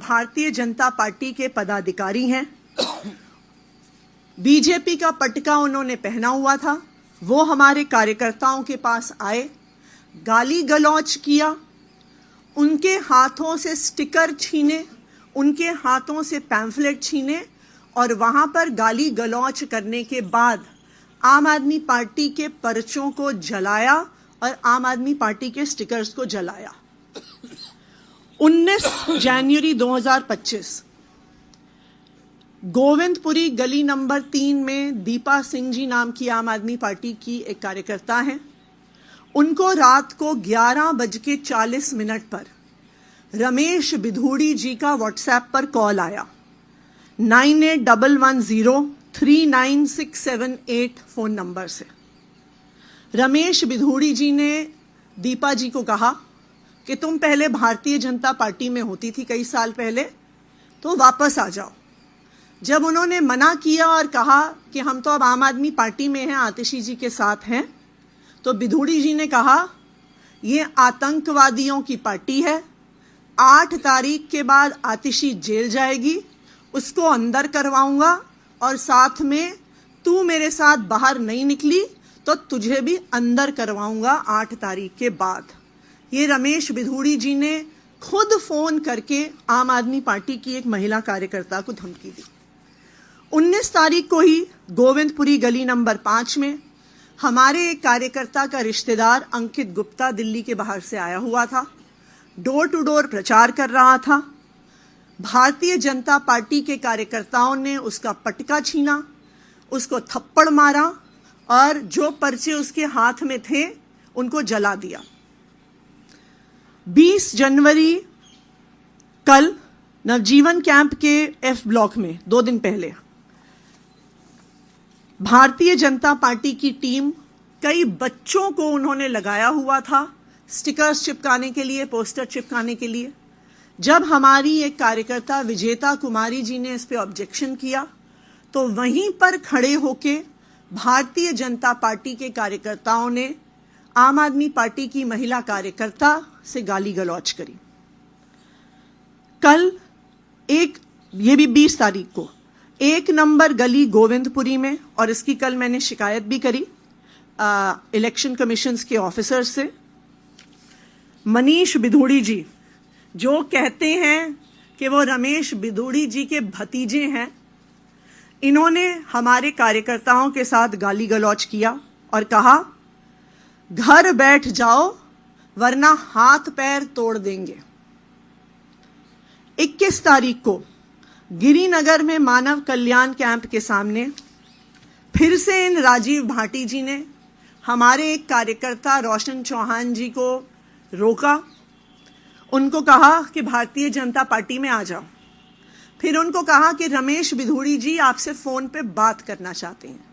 Bharatiya Janata party के पदाधिकारी हैं। बीजेपी का पटका उन्होंने पहना हुआ था। वो हमारे कार्यकर्ताओं के पास आए, गाली गलौज किया, उनके हाथों से स्टिकर छीने, उनके हाथों से पैम्फलेट छीने और वहां पर गाली गलौज करने के बाद आम आदमी पार्टी के पर्चों को जलाया और आम आदमी पार्टी के स्टिकर्स को जलाया। 19 जनवरी 2025 गोविंदपुरी गली नंबर 3 में दीपा सिंह जी नाम की आम आदमी पार्टी की एक कार्यकर्ता हैं। उनको रात को 11:40 पर रमेश बिधूड़ी जी का व्हाट्सएप पर कॉल आया। 9811039678 फोन नंबर से रमेश बिधूड़ी जी ने दीपा जी को कहा कि तुम पहले भारतीय जनता पार्टी में होती थी कई साल पहले, तो वापस आ जाओ। जब उन्होंने मना किया और कहा कि हम तो अब आम आदमी पार्टी में हैं, आतिशी जी के साथ हैं, तो बिधूड़ी जी ने कहा ये आतंकवादियों की पार्टी है। 8 तारीख के बाद आतिशी जेल जाएगी, उसको अंदर करवाऊंगा और साथ में तू मेरे साथ बाहर नहीं निकली तो तुझे भी अंदर करवाऊंगा 8 तारीख के बाद। ये रमेश बिधूड़ी जी ने खुद फोन करके आम आदमी पार्टी की एक महिला कार्यकर्ता को धमकी दी। 19 तारीख को ही गोविंदपुरी गली नंबर 5 में हमारे एक कार्यकर्ता का रिश्तेदार अंकित गुप्ता दिल्ली के बाहर से आया हुआ था, डोर टू डोर प्रचार कर रहा था। भारतीय जनता पार्टी के कार्यकर्ताओं ने उसका पटका छीना, उसको थप्पड़ मारा और जो पर्चे उसके हाथ में थे उनको जला दिया। 20 जनवरी कल नवजीवन कैंप के एफ ब्लॉक में 2 दिन पहले भारतीय जनता पार्टी की टीम, कई बच्चों को उन्होंने लगाया हुआ था स्टिकर्स चिपकाने के लिए, पोस्टर चिपकाने के लिए। जब हमारी एक कार्यकर्ता विजेता कुमारी जी ने इस पे ऑब्जेक्शन किया तो वहीं पर खड़े होके भारतीय जनता पार्टी के कार्यकर्ताओं ने आम आदमी पार्टी की महिला कार्यकर्ता से गाली गलौज करी। कल ये भी 20 तारीख को 1 नंबर गली गोविंदपुरी में, और इसकी कल मैंने शिकायत भी करी इलेक्शन कमीशन के ऑफिसर से, मनीष बिधूड़ी जी जो कहते हैं कि वो रमेश बिधूड़ी जी के भतीजे हैं, इन्होंने हमारे कार्यकर्ताओं के साथ गाली गलौज किया और कहा घर बैठ जाओ वरना हाथ पैर तोड़ देंगे। 21 तारीख को गिरिनगर में मानव कल्याण कैंप के सामने फिर से इन राजीव भाटी जी ने हमारे एक कार्यकर्ता रोशन चौहान जी को रोका, उनको कहा कि भारतीय जनता पार्टी में आ जाओ। फिर उनको कहा कि रमेश बिधूड़ी जी आपसे फोन पे बात करना चाहते हैं।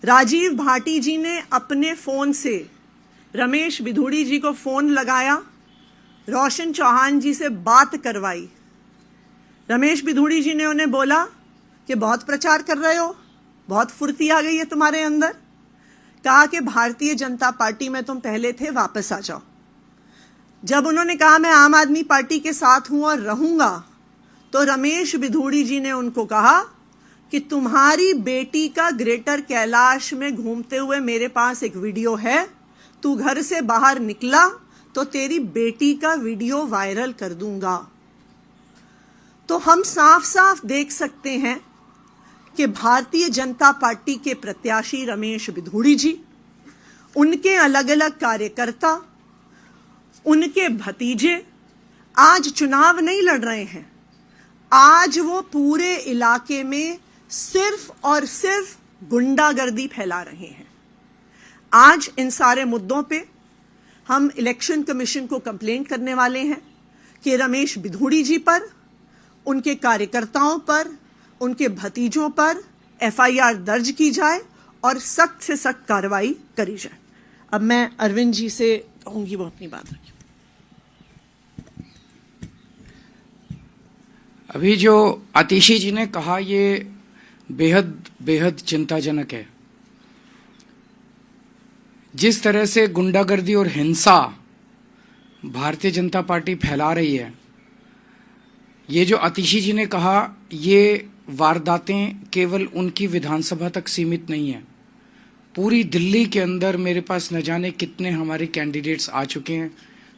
राजीव भाटी जी ने अपने फोन से रमेश बिधूड़ी जी को फोन लगाया, रोशन चौहान जी से बात करवाई। रमेश बिधूड़ी जी ने उन्हें बोला कि बहुत प्रचार कर रहे हो, बहुत फुर्ती आ गई है तुम्हारे अंदर। कहा कि भारतीय जनता पार्टी में तुम पहले थे, वापस आ जाओ। जब उन्होंने कहा मैं आम आदमी पार्टी के साथ हूं और रहूंगा, तो रमेश बिधूड़ी जी ने उनको कहा कि तुम्हारी बेटी का ग्रेटर कैलाश में घूमते हुए मेरे पास एक वीडियो है, तू घर से बाहर निकला तो तेरी बेटी का वीडियो वायरल कर दूंगा। तो हम साफ साफ देख सकते हैं कि भारतीय जनता पार्टी के प्रत्याशी रमेश बिधूड़ी जी, उनके अलग अलग कार्यकर्ता, उनके भतीजे आज चुनाव नहीं लड़ रहे हैं। आज वो पूरे इलाके में सिर्फ और सिर्फ गुंडागर्दी फैला रहे हैं। आज इन सारे मुद्दों पे हम इलेक्शन कमीशन को कंप्लेंट करने वाले हैं कि रमेश बिधूड़ी जी पर, उनके कार्यकर्ताओं पर, उनके भतीजों पर एफआईआर दर्ज की जाए और सख्त से सख्त कार्रवाई करी जाए। अब मैं अरविंद जी से कहूंगी वो अपनी बात रखें। अभी जो आतिशी जी ने कहा ये बेहद चिंताजनक है। जिस तरह से गुंडागर्दी और हिंसा भारतीय जनता पार्टी फैला रही है, ये जो आतिशी जी ने कहा, ये वारदातें केवल उनकी विधानसभा तक सीमित नहीं है। पूरी दिल्ली के अंदर मेरे पास न जाने कितने हमारे कैंडिडेट्स आ चुके हैं।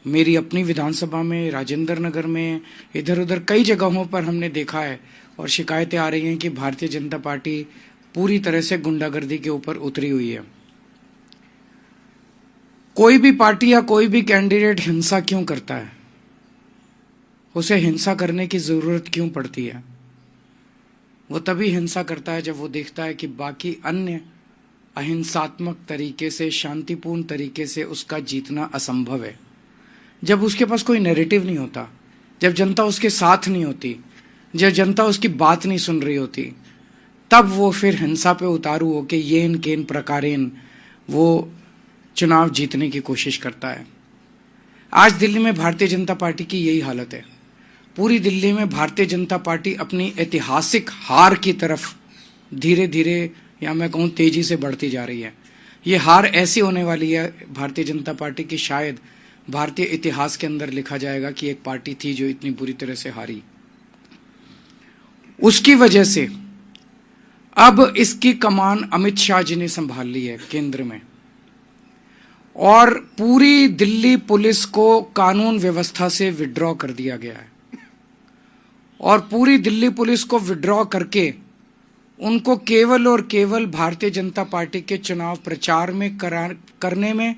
मेरी अपनी विधानसभा में, राजेंद्र नगर में, इधर उधर कई जगहों पर हमने देखा है और शिकायतें आ रही हैं कि भारतीय जनता पार्टी पूरी तरह से गुंडागर्दी के ऊपर उतरी हुई है। कोई भी पार्टी या कोई भी कैंडिडेट हिंसा क्यों करता है? उसे हिंसा करने की जरूरत क्यों पड़ती है? वो तभी हिंसा करता है जब वो देखता है कि बाकी अन्य अहिंसात्मक तरीके से, शांतिपूर्ण तरीके से उसका जीतना असंभव है। जब उसके पास कोई नैरेटिव नहीं होता, जब जनता उसके साथ नहीं होती, जब जनता उसकी बात नहीं सुन रही होती, तब वो फिर हिंसा पे उतारू होके येन केन प्रकारेन वो चुनाव जीतने की कोशिश करता है। आज दिल्ली में भारतीय जनता पार्टी की यही हालत है। पूरी दिल्ली में भारतीय जनता पार्टी अपनी ऐतिहासिक हार की तरफ धीरे धीरे, या मैं कहूँ तेजी से बढ़ती जा रही है। ये हार ऐसी होने वाली है भारतीय जनता पार्टी की, शायद भारतीय इतिहास के अंदर लिखा जाएगा कि एक पार्टी थी जो इतनी बुरी तरह से हारी। उसकी वजह से अब इसकी कमान अमित शाह जी ने संभाल ली है केंद्र में, और पूरी दिल्ली पुलिस को कानून व्यवस्था से विड्रॉ कर दिया गया है। और पूरी दिल्ली पुलिस को विड्रॉ करके उनको केवल और केवल भारतीय जनता पार्टी के चुनाव प्रचार में करने में,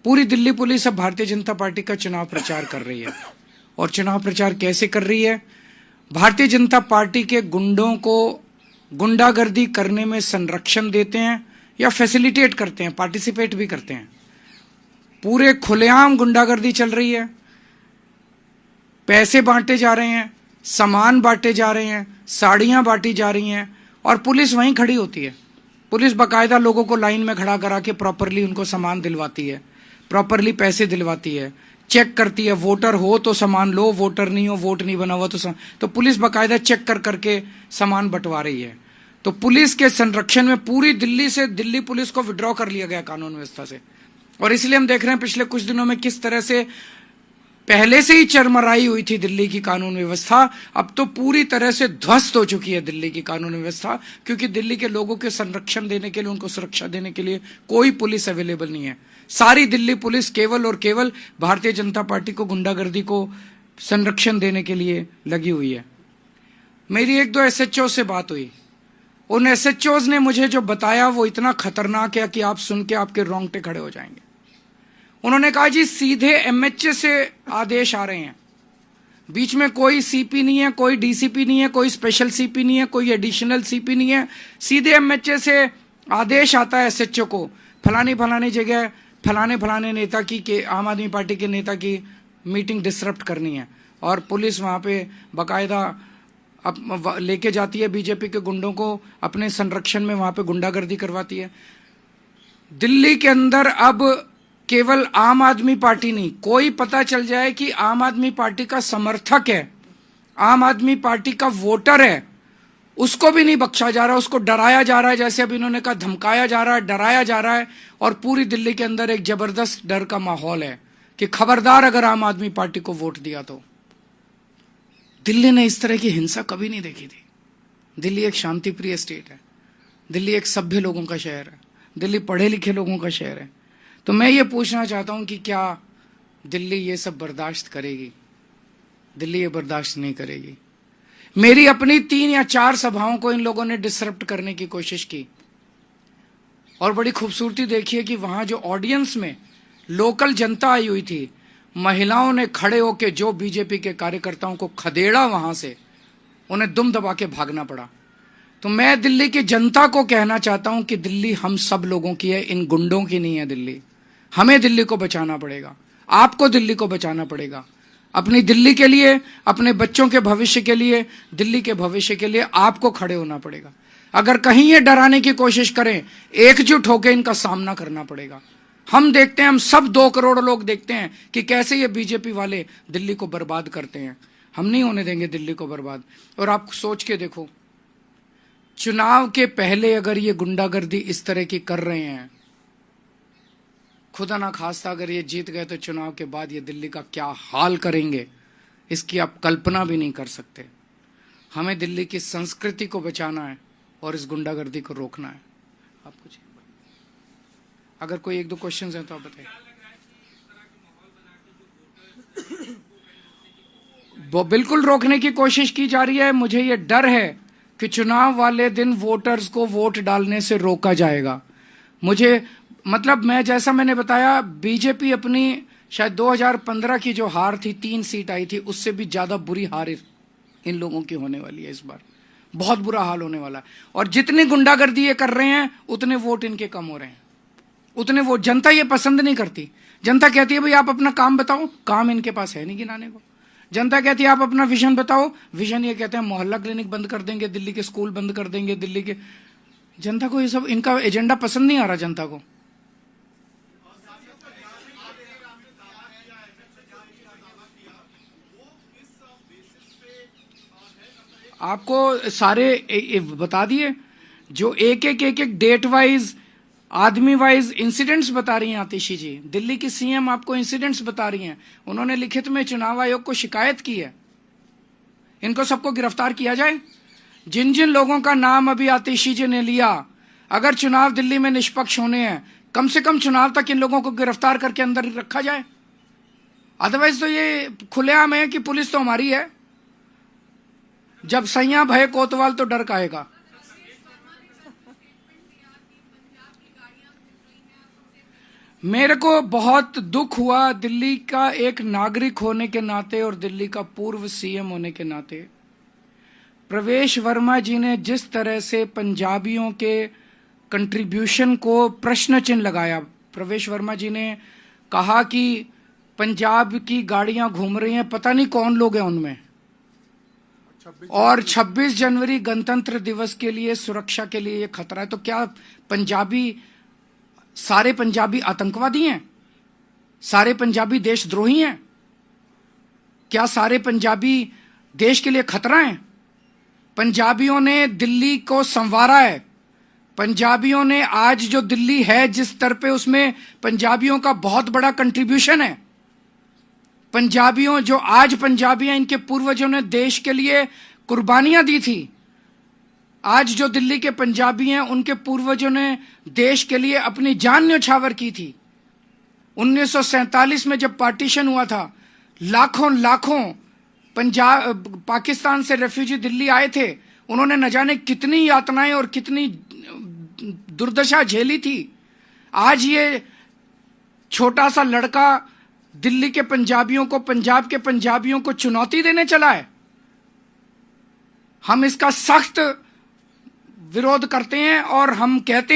पूरी दिल्ली पुलिस अब भारतीय जनता पार्टी का चुनाव प्रचार कर रही है। और चुनाव प्रचार कैसे कर रही है? भारतीय जनता पार्टी के गुंडों को गुंडागर्दी करने में संरक्षण देते हैं या फैसिलिटेट करते हैं, पार्टिसिपेट भी करते हैं। पूरे खुलेआम गुंडागर्दी चल रही है, पैसे बांटे जा रहे हैं, सामान बांटे जा रहे हैं, साड़ियां बांटी जा रही हैं, और पुलिस वहीं खड़ी होती है। पुलिस बाकायदा लोगों को लाइन में खड़ा करा के प्रॉपरली उनको सामान दिलवाती है, प्रॉपरली पैसे दिलवाती है, चेक करती है। वोटर हो तो सामान लो, वोटर नहीं हो, वोट नहीं बना हुआ तो पुलिस बाकायदा चेक कर करके सामान बंटवा रही है। तो पुलिस के संरक्षण में पूरी दिल्ली से दिल्ली पुलिस को विड्रॉ कर लिया गया कानून व्यवस्था से। और इसलिए हम देख रहे हैं पिछले कुछ दिनों में किस तरह से पहले से ही चरमराई हुई थी दिल्ली की कानून व्यवस्था, अब तो पूरी तरह से ध्वस्त हो चुकी है दिल्ली की कानून व्यवस्था, क्योंकि दिल्ली के लोगों के संरक्षण देने के लिए, उनको सुरक्षा देने के लिए कोई पुलिस अवेलेबल नहीं है। सारी दिल्ली पुलिस केवल और केवल भारतीय जनता पार्टी को, गुंडागर्दी को संरक्षण देने के लिए लगी हुई है। मेरी एक दो एसएचओ से बात हुई, उन एसएचओज ने मुझे जो बताया वो इतना खतरनाक है कि आप सुन के आपके रोंगटे खड़े हो जाएंगे। उन्होंने कहा जी सीधे एमएचए से आदेश आ रहे हैं, बीच में कोई सीपी नहीं है, कोई डीसीपी नहीं है, कोई स्पेशल सीपी नहीं है, कोई एडिशनल सीपी नहीं है, सीधे एमएचए से आदेश आता है एसएचओ को, फलानी फलानी जगह फलाने नेता की के आम आदमी पार्टी के नेता की मीटिंग डिसरप्ट करनी है। और पुलिस वहां पे बाकायदा लेके जाती है बीजेपी के गुंडों को अपने संरक्षण में, वहां पे गुंडागर्दी करवाती है। दिल्ली के अंदर अब केवल आम आदमी पार्टी नहीं, कोई पता चल जाए कि आम आदमी पार्टी का समर्थक है, आम आदमी पार्टी का वोटर है, उसको भी नहीं बख्शा जा रहा, उसको डराया जा रहा है। जैसे अब इन्होंने कहा धमकाया जा रहा है, डराया जा रहा है। और पूरी दिल्ली के अंदर एक जबरदस्त डर का माहौल है कि खबरदार अगर आम आदमी पार्टी को वोट दिया तो। दिल्ली ने इस तरह की हिंसा कभी नहीं देखी थी। दिल्ली एक शांतिप्रिय स्टेट है, दिल्ली एक सभ्य लोगों का शहर है, दिल्ली पढ़े लिखे लोगों का शहर है। तो मैं ये पूछना चाहता हूं कि क्या दिल्ली ये सब बर्दाश्त करेगी? दिल्ली ये बर्दाश्त नहीं करेगी। मेरी अपनी 3 या 4 सभाओं को इन लोगों ने डिसरप्ट करने की कोशिश की, और बड़ी खूबसूरती देखिए कि वहां जो ऑडियंस में लोकल जनता आई हुई थी, महिलाओं ने खड़े होकर जो बीजेपी के कार्यकर्ताओं को खदेड़ा, वहां से उन्हें दुम दबा के भागना पड़ा। तो मैं दिल्ली की जनता को कहना चाहता हूं कि दिल्ली हम सब लोगों की है, इन गुंडों की नहीं है दिल्ली। हमें दिल्ली को बचाना पड़ेगा, आपको दिल्ली को बचाना पड़ेगा। अपनी दिल्ली के लिए, अपने बच्चों के भविष्य के लिए, दिल्ली के भविष्य के लिए आपको खड़े होना पड़ेगा। अगर कहीं ये डराने की कोशिश करें, एकजुट होकर इनका सामना करना पड़ेगा। हम देखते हैं, हम सब 2 करोड़ लोग देखते हैं कि कैसे ये बीजेपी वाले दिल्ली को बर्बाद करते हैं। हम नहीं होने देंगे दिल्ली को बर्बाद। और आप सोच के देखो, चुनाव के पहले अगर ये गुंडागर्दी इस तरह की कर रहे हैं, खुदा ना खास्ता अगर ये जीत गए तो चुनाव के बाद ये दिल्ली का क्या हाल करेंगे, इसकी आप कल्पना भी नहीं कर सकते। हमें दिल्ली की संस्कृति को बचाना है और इस गुंडागर्दी को रोकना है। आप कुछ अगर कोई एक दो क्वेश्चंस हैं तो आप बताइए। वो बिल्कुल रोकने की कोशिश की जा रही है। मुझे ये डर है कि चुनाव वाले दिन वोटर्स को वोट डालने से रोका जाएगा। मुझे मतलब मैंने बताया, बीजेपी अपनी शायद 2015 की जो हार थी, 3 सीट आई थी, उससे भी ज्यादा बुरी हार इन लोगों की होने वाली है। इस बार बहुत बुरा हाल होने वाला है। और जितनी गुंडागर्दी ये कर रहे हैं उतने वोट इनके कम हो रहे हैं, उतने वोट। जनता ये पसंद नहीं करती। जनता कहती है भाई आप अपना काम बताओ, काम इनके पास है नहीं गिनाने को। जनता कहती है आप अपना विजन बताओ, विजन ये कहते हैं मोहल्ला क्लिनिक बंद कर देंगे, दिल्ली के स्कूल बंद कर देंगे, दिल्ली के। जनता को ये सब, इनका एजेंडा पसंद नहीं आ रहा जनता को। आपको सारे बता दिए, जो एक एक डेट वाइज, आदमी वाइज इंसिडेंट्स बता रही हैं आतिशी जी। दिल्ली की सीएम आपको इंसिडेंट्स बता रही हैं। उन्होंने लिखित में चुनाव आयोग को शिकायत की है। इनको सबको गिरफ्तार किया जाए। जिन जिन लोगों का नाम अभी आतिशी जी ने लिया, अगर चुनाव दिल्ली में निष्पक्ष होने हैं, कम से कम चुनाव तक इन लोगों को गिरफ्तार करके अंदर रखा जाए। अदरवाइज तो ये खुलेआम है कि पुलिस तो हमारी है। जब सैया भय कोतवाल तो डर काहेगा। मेरे को बहुत दुख हुआ दिल्ली का एक नागरिक होने के नाते और दिल्ली का पूर्व सीएम होने के नाते। प्रवेश वर्मा जी ने जिस तरह से पंजाबियों के कंट्रीब्यूशन को प्रश्न चिन्ह लगाया। प्रवेश वर्मा जी ने कहा कि पंजाब की गाड़ियां घूम रही हैं, पता नहीं कौन लोग हैं उनमें, और 26 जनवरी गणतंत्र दिवस के लिए सुरक्षा के लिए ये खतरा है। तो क्या सारे पंजाबी आतंकवादी हैं? सारे पंजाबी देशद्रोही हैं? क्या सारे पंजाबी देश के लिए खतरा हैं? पंजाबियों ने दिल्ली को संवारा है। पंजाबियों ने आज जो दिल्ली है जिस स्तर पे, उसमें पंजाबियों का बहुत बड़ा कंट्रीब्यूशन है। पंजाबियों जो आज पंजाबी हैं, इनके पूर्वजों ने देश के लिए कुर्बानियां दी थी। आज जो दिल्ली के पंजाबी हैं, उनके पूर्वजों ने देश के लिए अपनी जान न्यौछावर की थी। 1947 में जब पार्टीशन हुआ था, लाखों पाकिस्तान से रेफ्यूजी दिल्ली आए थे। उन्होंने न जाने कितनी यातनाएं और कितनी दुर्दशा झेली थी। आज ये छोटा सा लड़का दिल्ली के पंजाबियों को, पंजाब के पंजाबियों को चुनौती देने चला है। हम इसका सख्त विरोध करते हैं और हम कहते हैं